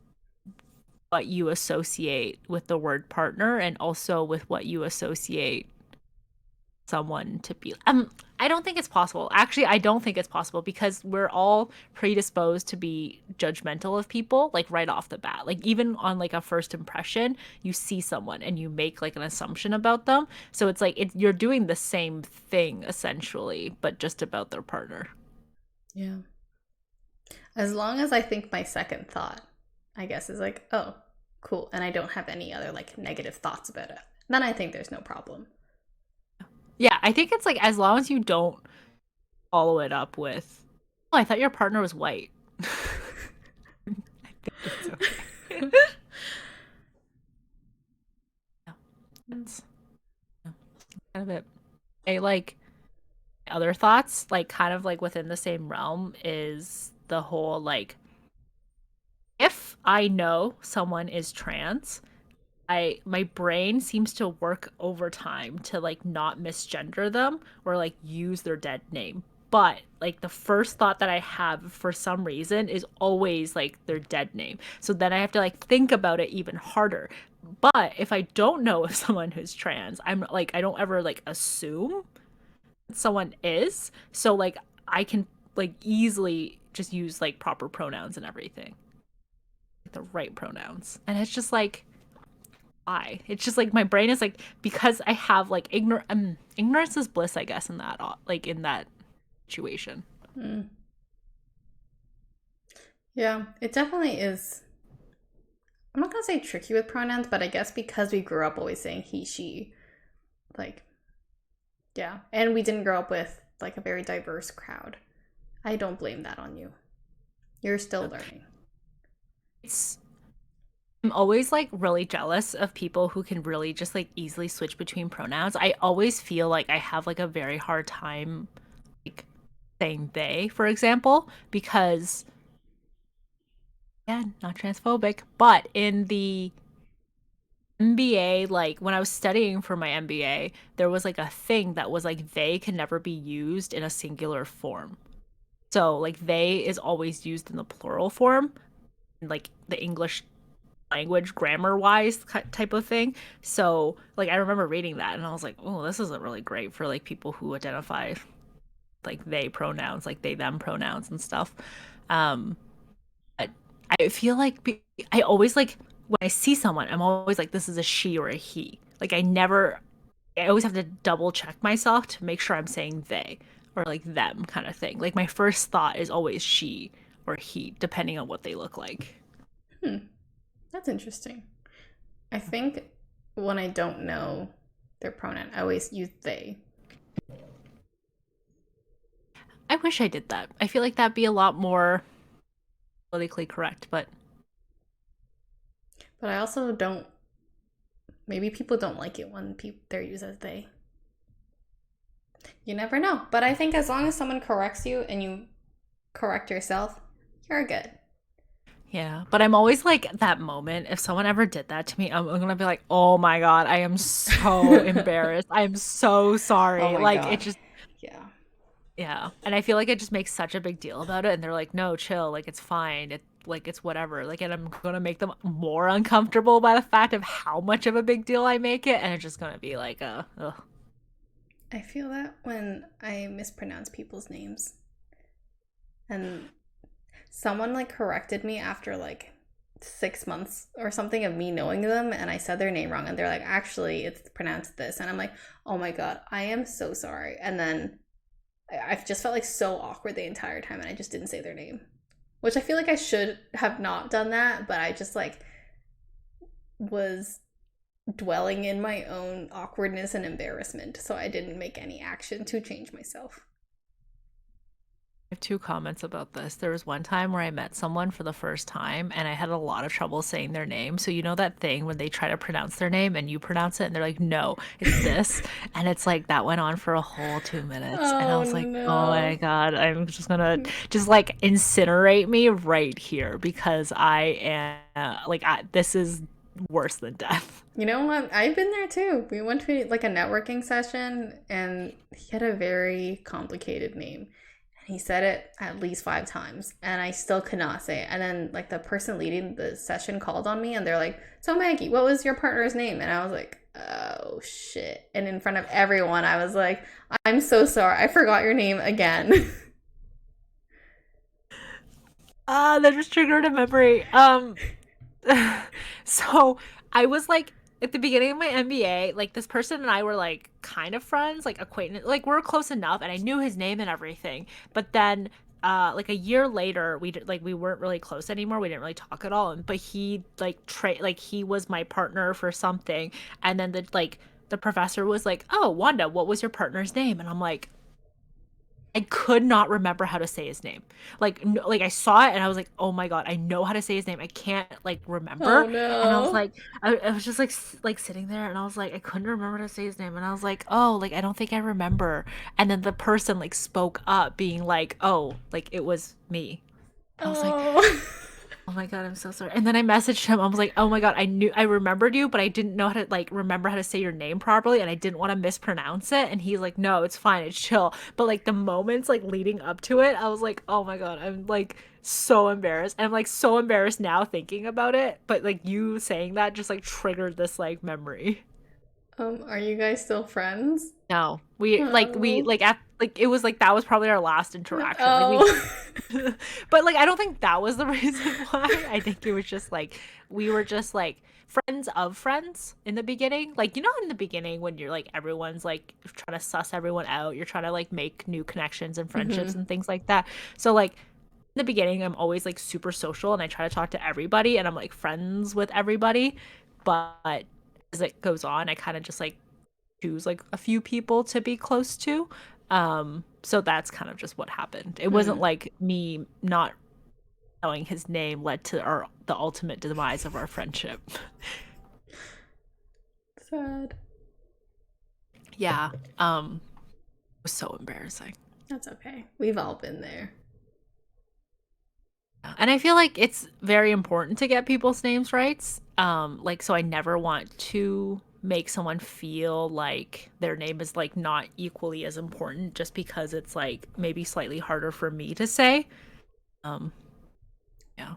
what you associate with the word partner and also with what you associate someone to be I don't think it's possible. Actually, I don't think it's possible because we're all predisposed to be judgmental of people like right off the bat. Like even on like a first impression, you see someone and you make like an assumption about them. So it's like you're doing the same thing essentially, but just about their partner. Yeah. As long as I think my second thought, I guess, is like, oh, cool, and I don't have any other like negative thoughts about it, then I think there's no problem. Yeah, I think it's like as long as you don't follow it up with, "Oh, I thought your partner was white." I think it's okay. Yeah, that's yeah, kind of it. I like other thoughts, like kind of like within the same realm, is the whole like if I know someone is trans, I my brain seems to work overtime to like not misgender them or like use their dead name. But like the first thought that I have for some reason is always like their dead name. So then I have to like think about it even harder. But if I don't know if someone who's trans, I'm like I don't ever like assume someone is. So like I can like easily just use like proper pronouns and everything. The right pronouns. And it's just like I. It's just like my brain is like because I have like ignorance is bliss, I guess, in that like in that situation. Mm. Yeah, it definitely is. I'm not gonna say tricky with pronouns, but I guess because we grew up always saying he, she, like, yeah, and we didn't grow up with like a very diverse crowd. I don't blame that on you. You're still learning. It's I'm always like really jealous of people who can really just like easily switch between pronouns. I always feel like I have like a very hard time like saying they, for example, because yeah, not transphobic, but in the MBA, like when I was studying for my MBA, there was like a thing that was like they can never be used in a singular form. So like they is always used in the plural form, like the English language grammar wise type of thing. So like I remember reading that and I was like, oh, this isn't really great for like people who identify like they pronouns, like they them pronouns and stuff. Um, but I feel like I always like when I see someone, I'm always like, this is a she or a he. Like I always have to double check myself to make sure I'm saying they or like them kind of thing. Like my first thought is always she or he, depending on what they look like. Hmm, that's interesting. I think when I don't know their pronoun, I always use they. I wish I did that. I feel like that'd be a lot more politically correct, but But I also don't. Maybe people don't like it when they're used as they. You never know. But I think as long as someone corrects you and you correct yourself, you're good. yeah. But I'm always like that moment. If someone ever did that to me, I'm gonna be like, oh my God, I am so embarrassed. I am so Oh sorry. my Like it god. just Yeah. yeah. And I feel like it just makes such a big deal about it. And they're like, no, chill, like it's fine. It's whatever. Like and I'm gonna make them more uncomfortable by the fact of how much of a big deal I make it. And it's just gonna be like ugh. I feel that when I mispronounce people's names and someone like corrected me after like 6 months or something of me knowing them and I said their name wrong and they're like, actually, it's pronounced this. And I'm like, oh my God, I am so sorry. And then I've just felt like so awkward the entire time and I just didn't say their name, which I feel like I should have not done that, but I just like was dwelling in my own awkwardness and embarrassment. So I didn't make any action to change myself. I have two comments about this. There was one time where I met someone for the first time and I had a lot of trouble saying their name. So you know that thing when they try to pronounce their name and you pronounce it and they're like, no, it's this. And it's like that went on for a whole 2 minutes. And I Oh was like, oh my no. God, I'm just gonna just like incinerate me right here because I am this is worse than death. You know what? I've been there too. We went to like a networking session and he had a very complicated name. He said it at least 5 times, and I still could not say it. And then, like, the person leading the session called on me, and they're like, "So, Maggie, what was your partner's name?" And I was like, "Oh, shit." And in front of everyone, I was like, "I'm so sorry. I forgot your name again." That just triggered a memory. So I was like at the beginning of my MBA, like this person and I were like kind of friends, like acquaintance, like we are close enough, and I knew his name and everything. But then, like a year later, we weren't really close anymore. We didn't really talk at all. But he like he was my partner for something, and then the professor was like, "Oh, Wanda, what was your partner's name?" And I'm like, I could not remember how to say his name. Like, like I saw it and I was like, "Oh my god, I know how to say his name. I can't like Oh remember." And I was no. like, I was just like like sitting there, and I was like, I couldn't remember how to say his name, and I was like, "Oh, like I don't think I remember." And then the person like spoke up, being like, "Oh, like it was me." I was like, Oh. "Oh my god, I'm so sorry." And then I messaged him. I was like, "Oh my god, I remembered you, but I didn't know how to like remember how to say your name properly, and I didn't want to mispronounce it." And he's like, "No, it's fine. It's chill." But like the moments like leading up to it, I was like, "Oh my god, I'm like so embarrassed." And I'm like so embarrassed now thinking about it, but like you saying that just like triggered this like memory. Are you guys still friends? No. We Oh. like at like it was like that was probably our last interaction. Like we Oh. but like I don't think that was the reason why. I think it was just like we were just like friends of friends in the beginning. Like you know in the beginning when you're like everyone's like trying to suss everyone out, you're trying to like make new connections and friendships Hmm. and things like that. So like in the beginning I'm always like super social and I try to talk to everybody and I'm like friends with everybody. But as it goes on, I kind of just like choose like a few people to be close to. So that's kind of just what happened. It wasn't Hmm. like me not knowing his name led to our the ultimate demise of our friendship. Sad. Yeah. It was so embarrassing. That's okay. We've all been there. And I feel like it's very important to get people's names right. Like so I never want to make someone feel like their name is like not equally as important just because it's like maybe slightly harder for me to say. Um, yeah.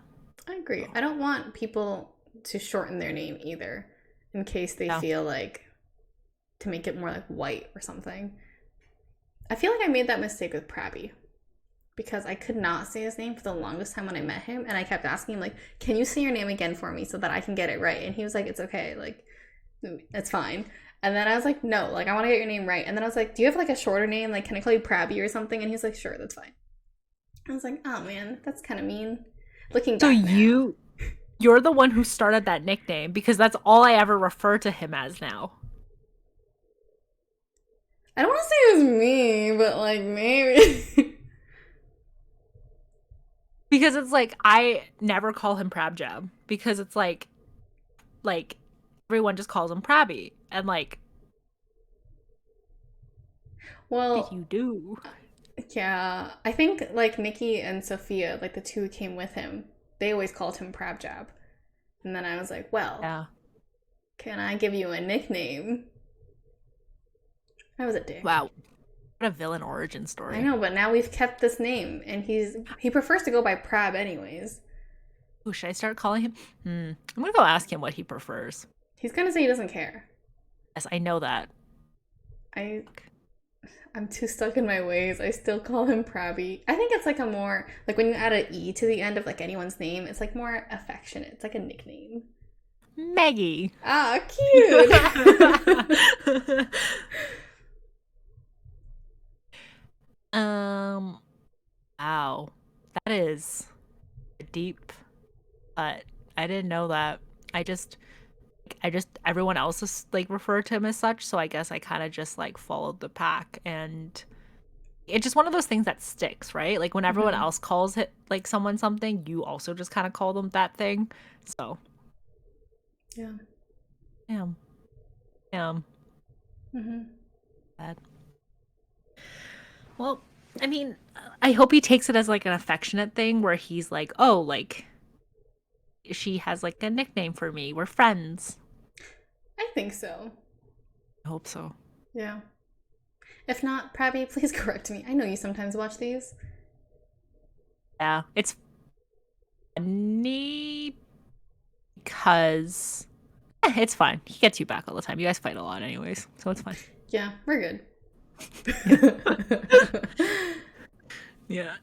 I agree. So, I don't want people to shorten their name either in case they yeah. feel like to make it more like white or something. I feel like I made that mistake with Prabby because I could not say his name for the longest time when I met him, and I kept asking him like, "Can you say your name again for me so that I can get it right?" And he was like, "It's okay, like it's fine." And then I was like, "No, like I want to get your name right." And then I was like, "Do you have like a shorter name? Like, can I call you Prabby or something?" And he's like, "Sure, that's fine." I was like, "Oh man, that's kind of mean." Looking So back now, you're the one who started that nickname because that's all I ever refer to him as now. I don't want to say it was me, but like maybe. Because it's like I never call him Prab Jab because it's like everyone just calls him Prabby and like what did Well, you do? yeah, I think like Nikki and Sophia, like the two who came with him, they always called him Prab Jab. And then I was like, well, Yeah. can I give you a nickname? I was a dick. Wow. What a villain origin I story. know, but now we've kept this name, and he prefers to go by Prab anyways. Who should I start calling him? I'm gonna go ask him what he prefers. He's gonna say he doesn't care. Yes, I know that. I I'm too stuck in my ways. I still call him Prabby. I think it's like a more like when you add a e to the end of like anyone's name, it's like more affectionate. It's like a nickname. Maggie. Ah, cute. um wow. That is deep, but I didn't know that. I just everyone else is like referred to him as such, so I guess I kind of just like followed the pack, and it's just one of those things that sticks, right? Like when everyone Hmm. else calls it like someone something, you also just kind of call them that thing. So, Yeah. yeah, yeah, Hmm. bad. Well, I mean, I hope he takes it as like an affectionate thing where he's like, "Oh, like she has like a nickname for me. We're friends." I think so. I hope so. Yeah. If not, Prabby, please correct me. I know you sometimes watch these. Yeah, it's funny because it's fine. He gets you back all the time. You guys fight a lot anyways, so it's fine. Yeah, we're Yeah. good. Yeah.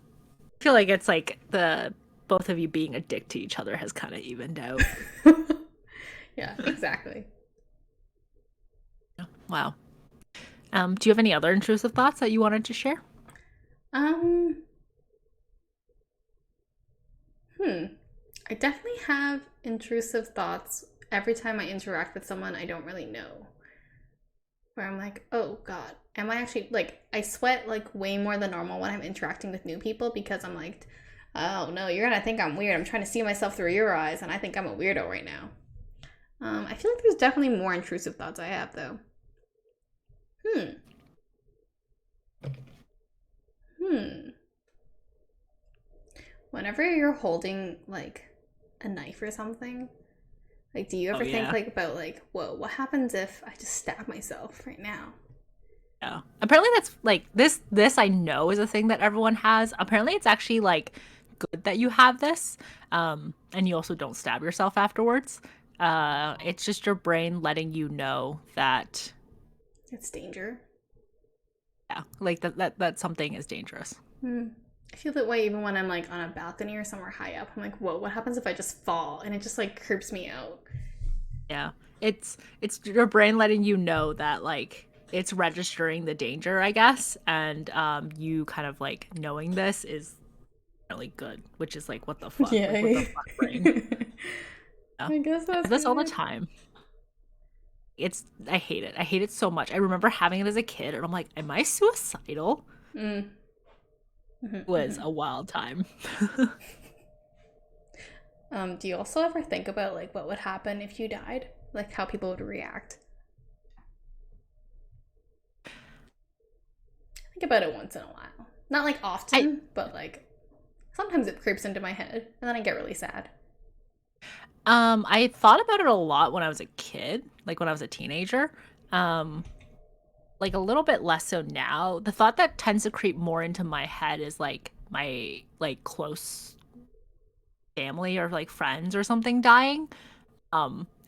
I feel like it's like the both of you being a dick to each other has kind of evened out. Yeah, exactly. Wow. Do you have any other intrusive thoughts that you wanted to share? Um, hmm. I definitely have intrusive thoughts every time I interact with someone I don't really know. Where I'm like, oh God, am I actually like, I sweat like way more than normal when I'm interacting with new people because I'm like, oh no, you're gonna think I'm weird. I'm trying to see myself through your eyes and I think I'm a weirdo right now. I feel like there's definitely more intrusive thoughts I have though. Hmm. Hmm. Whenever you're holding like a knife or something, like do you Oh ever think yeah. like about like, whoa, what happens if I just stab myself right now? Yeah. Apparently that's like this I know is a thing that everyone has. Apparently it's actually like good that you have this. And you also don't stab yourself afterwards. It's just your brain letting you know that It's danger. yeah, like that something is dangerous. Hmm. I feel that way even when I'm like on a balcony or somewhere high up. I'm like, whoa, what happens if I just fall? And it just like creeps me out. Yeah. It's your brain letting you know that like it's registering the danger, I guess, and you kind of like knowing this is really good, which is like what the fuck? Like what the Yay. fuck brain? Yeah. I guess I that's have this all the good. time. It's I hate it. I hate it so much. I remember having it as a kid and I'm like, am I suicidal? Mm. Hmm, It was hmm. a wild time. Do you also ever think about like what would happen if you died? Like how people would react? I think about it once in a while. Not like I often, but like sometimes it creeps into my head and then I get really sad. I thought about it a lot when I was a kid, like when I was a teenager. Um like a little bit less so now. The thought that tends to creep more into my head is like my like close family or like friends or something dying.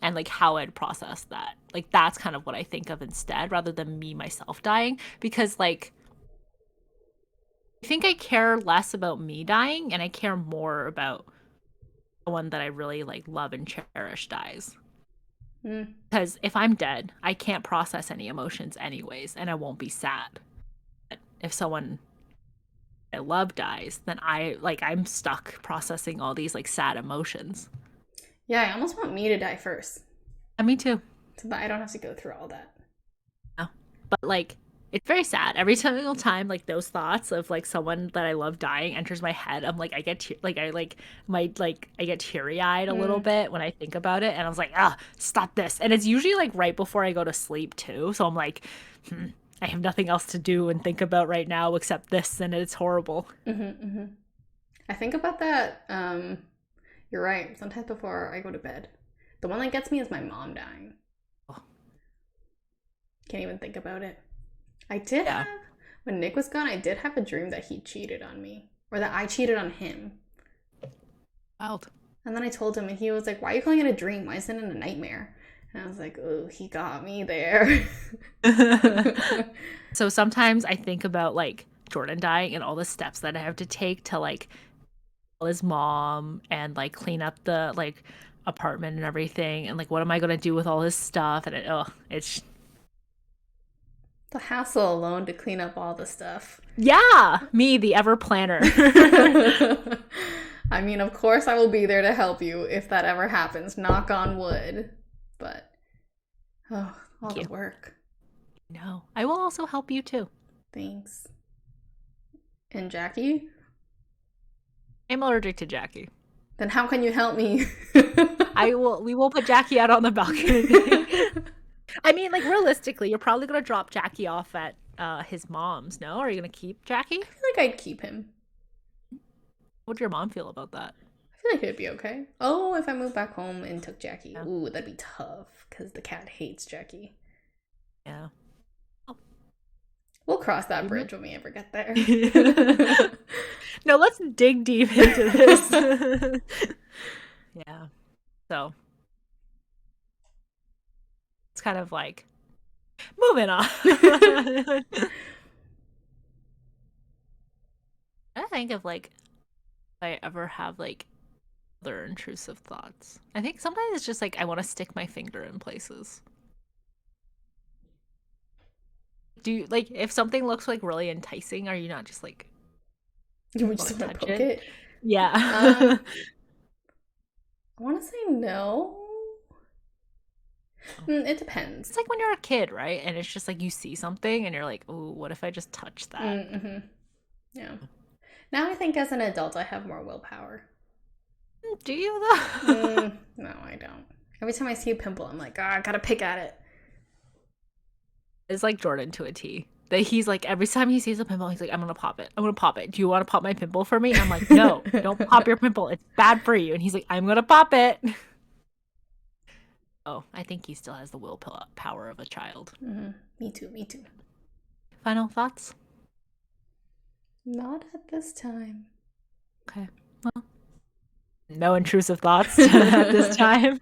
And like how I'd process that. Like that's kind of what I think of instead rather than me myself dying because like I think I care less about me dying and I care more about the one that I really like love and cherish dies. Mm. Because if I'm dead, I can't process any emotions anyways and I won't be sad. But if someone I love dies, then I'm stuck processing all these like sad emotions. Yeah, I almost want me to die first And me too. so that I don't have to go through all that. Yeah. But like it's very sad. Every single time like those thoughts of like someone that I love dying enters my head, I'm like I get like I like might like I get teary-eyed a little Mm. bit when I think about it and I was like, "Ah, stop this." And it's usually like right before I go to sleep too. So I'm like, I have nothing else to do and think about right now except this and it's horrible. Mm-hmm, mm-hmm. I think about that. You're right. Sometimes before I go to bed, the one that gets me is my mom dying. Oh, Can't even think about it. I did yeah. have when Nick was gone. I did have a dream that he cheated on me, or that I cheated on him. Wild. And then I told him, and he was like, "Why are you calling it a dream? Why isn't it a nightmare?" And I was like, "Oh, he got me there." So sometimes I think about like Jordan dying and all the steps that I have to take to like tell his mom and like clean up the like apartment and everything and like what am I gonna do with all his stuff and it's The hassle alone to clean up all the stuff. yeah, me the ever planner. I mean, of course, I will be there to help you if that ever happens. Knock on wood. But, oh, all Thank the you. work. No, I will also help you too. Thanks. And Jackie? I'm allergic to Jackie. Then how can you help me? I will we will put Jackie out on the balcony. I mean, like realistically, you're probably gonna drop Jackie off at his mom's, no? Are you gonna keep Jackie? I feel like I'd keep him. What'd your mom feel about that? I feel like it'd be okay. Oh, if I moved back home and took Jackie. Yeah. Ooh, that'd be tough because the cat hates Jackie. Yeah. Oh, We'll cross that Mhm. bridge when we ever get there. No, let's dig deep into this. Yeah. So it's kind of like moving on. I think of like if I ever have like other intrusive thoughts. I think sometimes it's just like I want to stick my finger in places. Do you like if something looks like really enticing, are you not just like You want just to want to touch poke it? it. Yeah. Um, I want to say no. It It's depends. like when you're a kid, right? And it's just like you see something and you're like, "Ooh, what if I just touch that?" Mm-hmm. Yeah. Now I think as an adult, I have more willpower. Do you though? No, I don't. Every time I see a pimple, I'm like, I gotta pick at it. It's like Jordan to a T. That he's like every time he sees a pimple, he's like, "I'm gonna pop it. I'm gonna pop it. Do you want to pop my pimple for me?" I'm like, "No, don't pop your pimple. It's bad for you." And he's like, "I'm gonna pop it." Oh, I think he still has the willpower of a child. Me too, me too. Final thoughts? Not at this time. Okay. Well, no intrusive thoughts at this time.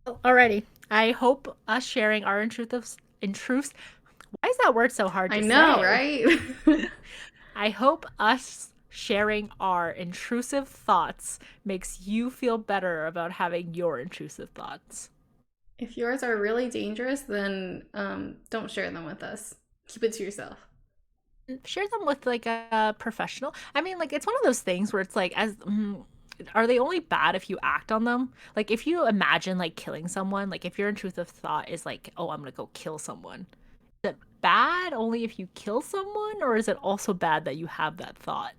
Alrighty. I hope us sharing our intrusive. Why is that word so hard I to know, say? right? I hope us sharing our intrusive thoughts makes you feel better about having your intrusive thoughts. If yours are really dangerous, then don't share them with us. Keep it to yourself. Share them with like a professional. I mean, like it's one of those things where it's like, are they only bad if you act on them? Like if you imagine like killing someone, like if your intrusive thought is like, oh, I'm gonna go kill someone, is it bad only if you kill someone, or is it also bad that you have that thought?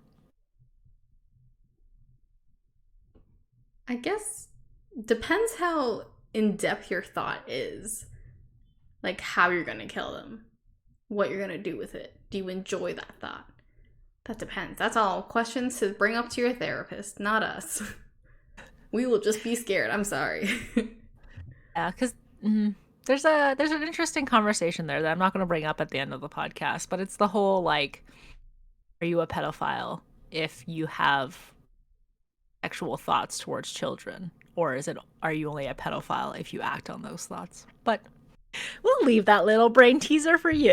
I guess depends how in depth your thought is. Like how you're gonna kill them, what you're gonna do with it. Do you enjoy that thought? That depends. That's all questions to bring up to your therapist, not us. We will just be scared. I'm sorry. Yeah, because there's an interesting conversation there that I'm not going to bring up at the end of the podcast, but it's the whole like, are you a pedophile if you have sexual thoughts towards children, or is it are you only a pedophile if you act on those thoughts? But we'll leave that little brain teaser for you.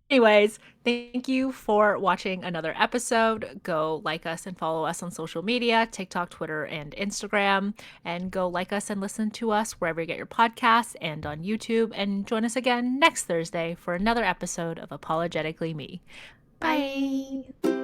Anyways, thank you for watching another episode. Go like us and follow us on social media, TikTok, Twitter, and Instagram. And go like us and listen to us wherever you get your podcasts and on YouTube. And join us again next Thursday for another episode of Apologetically Me. Bye. Bye.